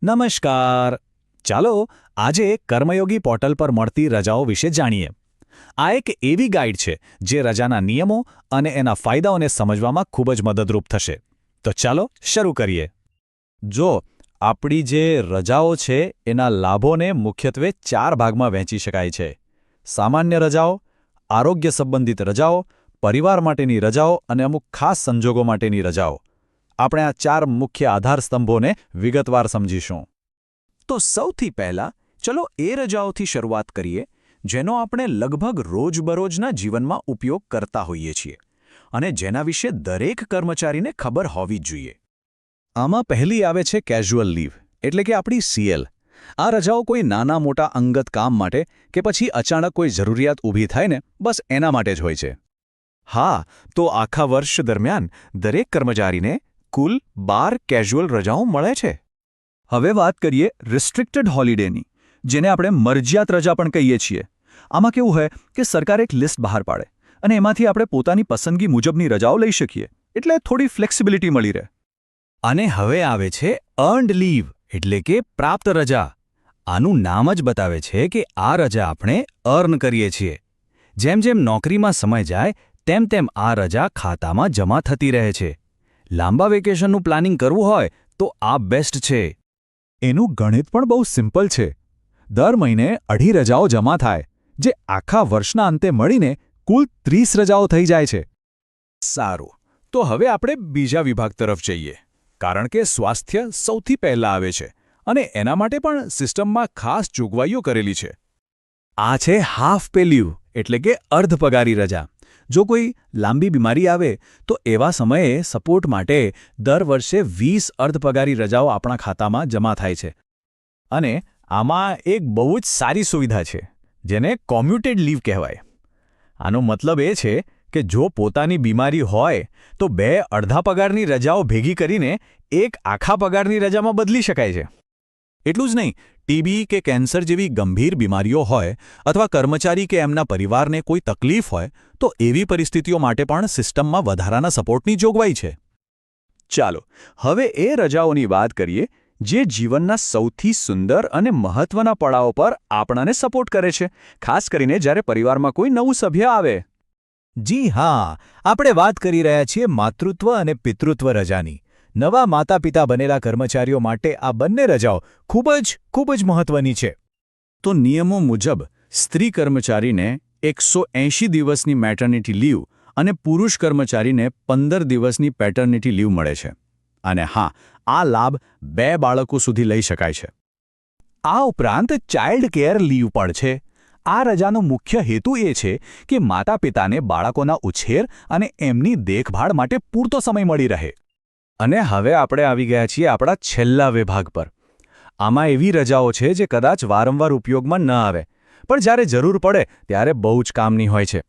નમસ્કાર. ચાલો આજે કર્મયોગી પોર્ટલ પર મળતી રજાઓ વિશે જાણીએ. આ એક એવી ગાઈડ છે જે રજાના નિયમો અને એના ફાયદાઓને સમજવામાં ખૂબ જ મદદરૂપ થશે. તો ચાલો શરૂ કરીએ. જો આપણી જે રજાઓ છે એના લાભોને મુખ્યત્વે 4 ભાગમાં વહેંચી શકાય છે. સામાન્ય રજાઓ, આરોગ્ય સંબંધિત રજાઓ, પરિવાર માટેની રજાઓ અને અમુક ખાસ સંજોગો માટેની રજાઓ. આપણે આ 4 મુખ્ય આધારસ્તંભોને વિગતવાર સમજીશું. તો સૌથી પહેલાં ચલો એ રજાઓથી શરૂઆત કરીએ જેનો આપણે લગભગ રોજબરોજના જીવનમાં ઉપયોગ કરતા હોઈએ છીએ અને જેના વિશે દરેક કર્મચારીને ખબર હોવી જ જોઈએ. આમાં પહેલી આવે છે કેઝ્યુઅલ લીવ, એટલે કે આપણી સીએલ. આ રજાઓ કોઈ નાના મોટા અંગત કામ માટે કે પછી અચાનક કોઈ જરૂરિયાત ઊભી થાય ને બસ એના માટે જ હોય છે. હા, તો આખા વર્ષ દરમિયાન દરેક કર્મચારીને કુલ 12 કેઝ્યુઅલ રજાઓ મળે છે. હવે વાત કરીએ રિસ્ટ્રિક્ટેડ હોલિડેની, જેને આપણે મરજિયાત રજા પણ કહીએ છીએ. આમાં કેવું હોય કે સરકાર એક લિસ્ટ બહાર પાડે અને એમાંથી આપણે પોતાની પસંદગી મુજબની રજાઓ લઈ શકીએ, એટલે થોડી ફ્લેક્સિબિલિટી મળી રહે. અને હવે આવે છે અર્ન્ડ લીવ, એટલે કે પ્રાપ્ત રજા. આનું નામ જ બતાવે છે કે આ રજા આપણે અર્ન કરીએ છીએ. જેમ જેમ નોકરીમાં સમય જાય તેમ તેમ આ રજા ખાતામાં જમા થતી રહે છે. લાંબા વેકેશનનું પ્લાનિંગ કરવું હોય તો આ બેસ્ટ છે. એનું ગણિત પણ બહુ સિમ્પલ છે. દર મહિને 2.5 રજાઓ જમા થાય, જે આખા વર્ષના અંતે મળીને કુલ 30 રજાઓ થઈ જાય છે. સારું, તો હવે આપણે બીજા વિભાગ તરફ જઈએ, કારણ કે સ્વાસ્થ્ય સૌથી પહેલાં આવે છે અને એના માટે પણ સિસ્ટમમાં ખાસ જોગવાઈઓ કરેલી છે. આ છે હાફ પે લીવ, એટલે કે અર્ધ પગારી રજા. જો કોઈ લાંબી બીમારી આવે તો એવા સમયે સપોર્ટ માટે દર વર્ષે 20 અર્ધપગારી રજાઓ આપણા ખાતામાં જમા થાય છે. અને આમાં એક બહુ જ સારી સુવિધા છે, જેને કોમ્યુટેડ લીવ કહેવાય. આનો મતલબ એ છે કે જો પોતાની બીમારી હોય તો 2 અડધા પગારની રજાઓ ભેગી કરીને એક આખા પગારની રજામાં બદલી શકાય છે. એટલું જ નહીં, ટીબી કે કેન્સર જેવી ગંભીર બીમારીઓ હોય અથવા કર્મચારી કે એમના પરિવારને કોઈ તકલીફ હોય તો એવી પરિસ્થિતિઓ માટે પણ સિસ્ટમમાં વધારાના સપોર્ટની જોગવાઈ છે. ચાલો હવે એ રજાઓની વાત કરીએ જે જીવનના સૌથી સુંદર અને મહત્વના પડાવો પર આપણાને સપોર્ટ કરે છે, ખાસ કરીને જ્યારે પરિવારમાં કોઈ નવું સભ્ય આવે. જી હા, આપણે વાત કરી રહ્યા છીએ માતૃત્વ અને પિતૃત્વ રજાની. નવા માતા-પિતા બનેલા કર્મચારીઓ માટે આ બંને રજાઓ ખૂબ જ મહત્વની છે. તો નિયમો મુજબ સ્ત્રી કર્મચારીને 180 દિવસની મેટર્નિટી લીવ અને પુરુષ કર્મચારીને 15 દિવસની પેટર્નિટી લીવ મળે છે. અને હા, આ લાભ 2 બાળકો સુધી લઈ શકાય છે. આ ઉપરાંત ચાઇલ્ડ કેર લીવ પણ છે. આ રજાનો મુખ્ય હેતુ એ છે કે માતા-પિતાને બાળકોના ઉછેર અને એમની દેખભાળ માટે પૂરતો સમય મળી રહે. અને હવે આપણે આવી ગયા છીએ આપણા છેલ્લા વિભાગ પર. આમાં એવી રજાઓ છે જે કદાચ વારંવાર ઉપયોગમાં ન આવે, પણ જ્યારે જરૂર પડે ત્યારે બહુ જ કામની હોય છે.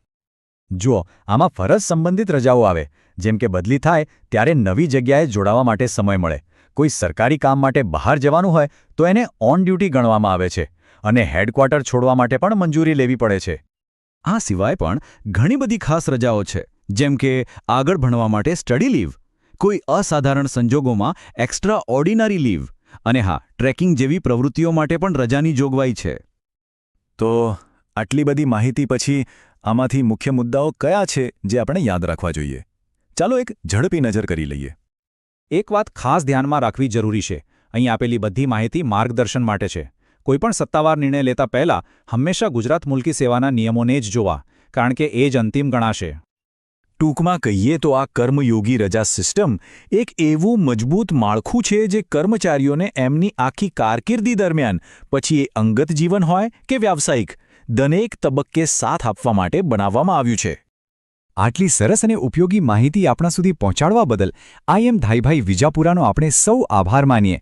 જુઓ, આમાં ફરજ સંબંધિત રજાઓ આવે, જેમ કે બદલી થાય ત્યારે નવી જગ્યાએ જોડાવા માટે સમય મળે. કોઈ સરકારી કામ માટે બહાર જવાનું હોય તો એને ઓન ડ્યુટી ગણવામાં આવે છે અને હેડક્વાર્ટર છોડવા માટે પણ મંજૂરી લેવી પડે છે. આ સિવાય પણ ઘણી બધી ખાસ રજાઓ છે, જેમ કે આગળ ભણવા માટે સ્ટડી લીવ, કોઈ અસાધારણ સંજોગોમાં એક્સ્ટ્રા ઓર્ડિનરી લીવ અને હા, ટ્રેકિંગ જેવી પ્રવૃત્તિઓ માટે પણ રજાની જોગવાઈ છે. તો આટલી બધી માહિતી પછી આમાંથી મુખ્ય મુદ્દાઓ કયા છે જે આપણે યાદ રાખવા જોઈએ? ચાલો એક ઝડપી નજર કરી લઈએ. એક વાત ખાસ ધ્યાનમાં રાખવી જરૂરી છે. અહીં આપેલી બધી માહિતી માર્ગદર્શન માટે છે. કોઈપણ સત્તાવાર નિર્ણય લેતા પહેલાં હંમેશા ગુજરાત મુલ્કી સેવાના નિયમોને જ જોવા, કારણ કે એ જ અંતિમ ગણાશે. ટૂંકમાં કહીએ તો આ કર્મયોગી રજા સિસ્ટમ એક એવું મજબૂત માળખું છે જે કર્મચારીઓને એમની આખી કારકિર્દી દરમિયાન, પછી એ અંગત જીવન હોય કે વ્યાવસાયિક, દરેક તબક્કે સાથ આપવા માટે બનાવવામાં આવ્યું છે. આટલી સરસ અને ઉપયોગી માહિતી આપણા સુધી પહોંચાડવા બદલ ધાઈભાઈ વિજાપુરાનો આપણે સૌ આભાર માનીએ.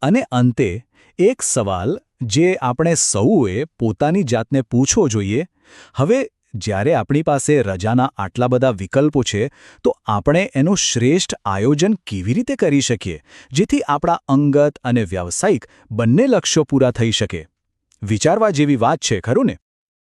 અને અંતે એક સવાલ જે આપણે સૌએ પોતાની જાતને પૂછવો જોઈએ. હવે જ્યારે આપણી પાસે રજાના આટલા બધા વિકલ્પો છે તો આપણે એનું શ્રેષ્ઠ આયોજન કેવી રીતે કરી શકીએ જેથી આપણા અંગત અને વ્યાવસાયિક બંને લક્ષ્યો પૂરા થઈ શકે? વિચારવા જેવી વાત છે, ખરું ને?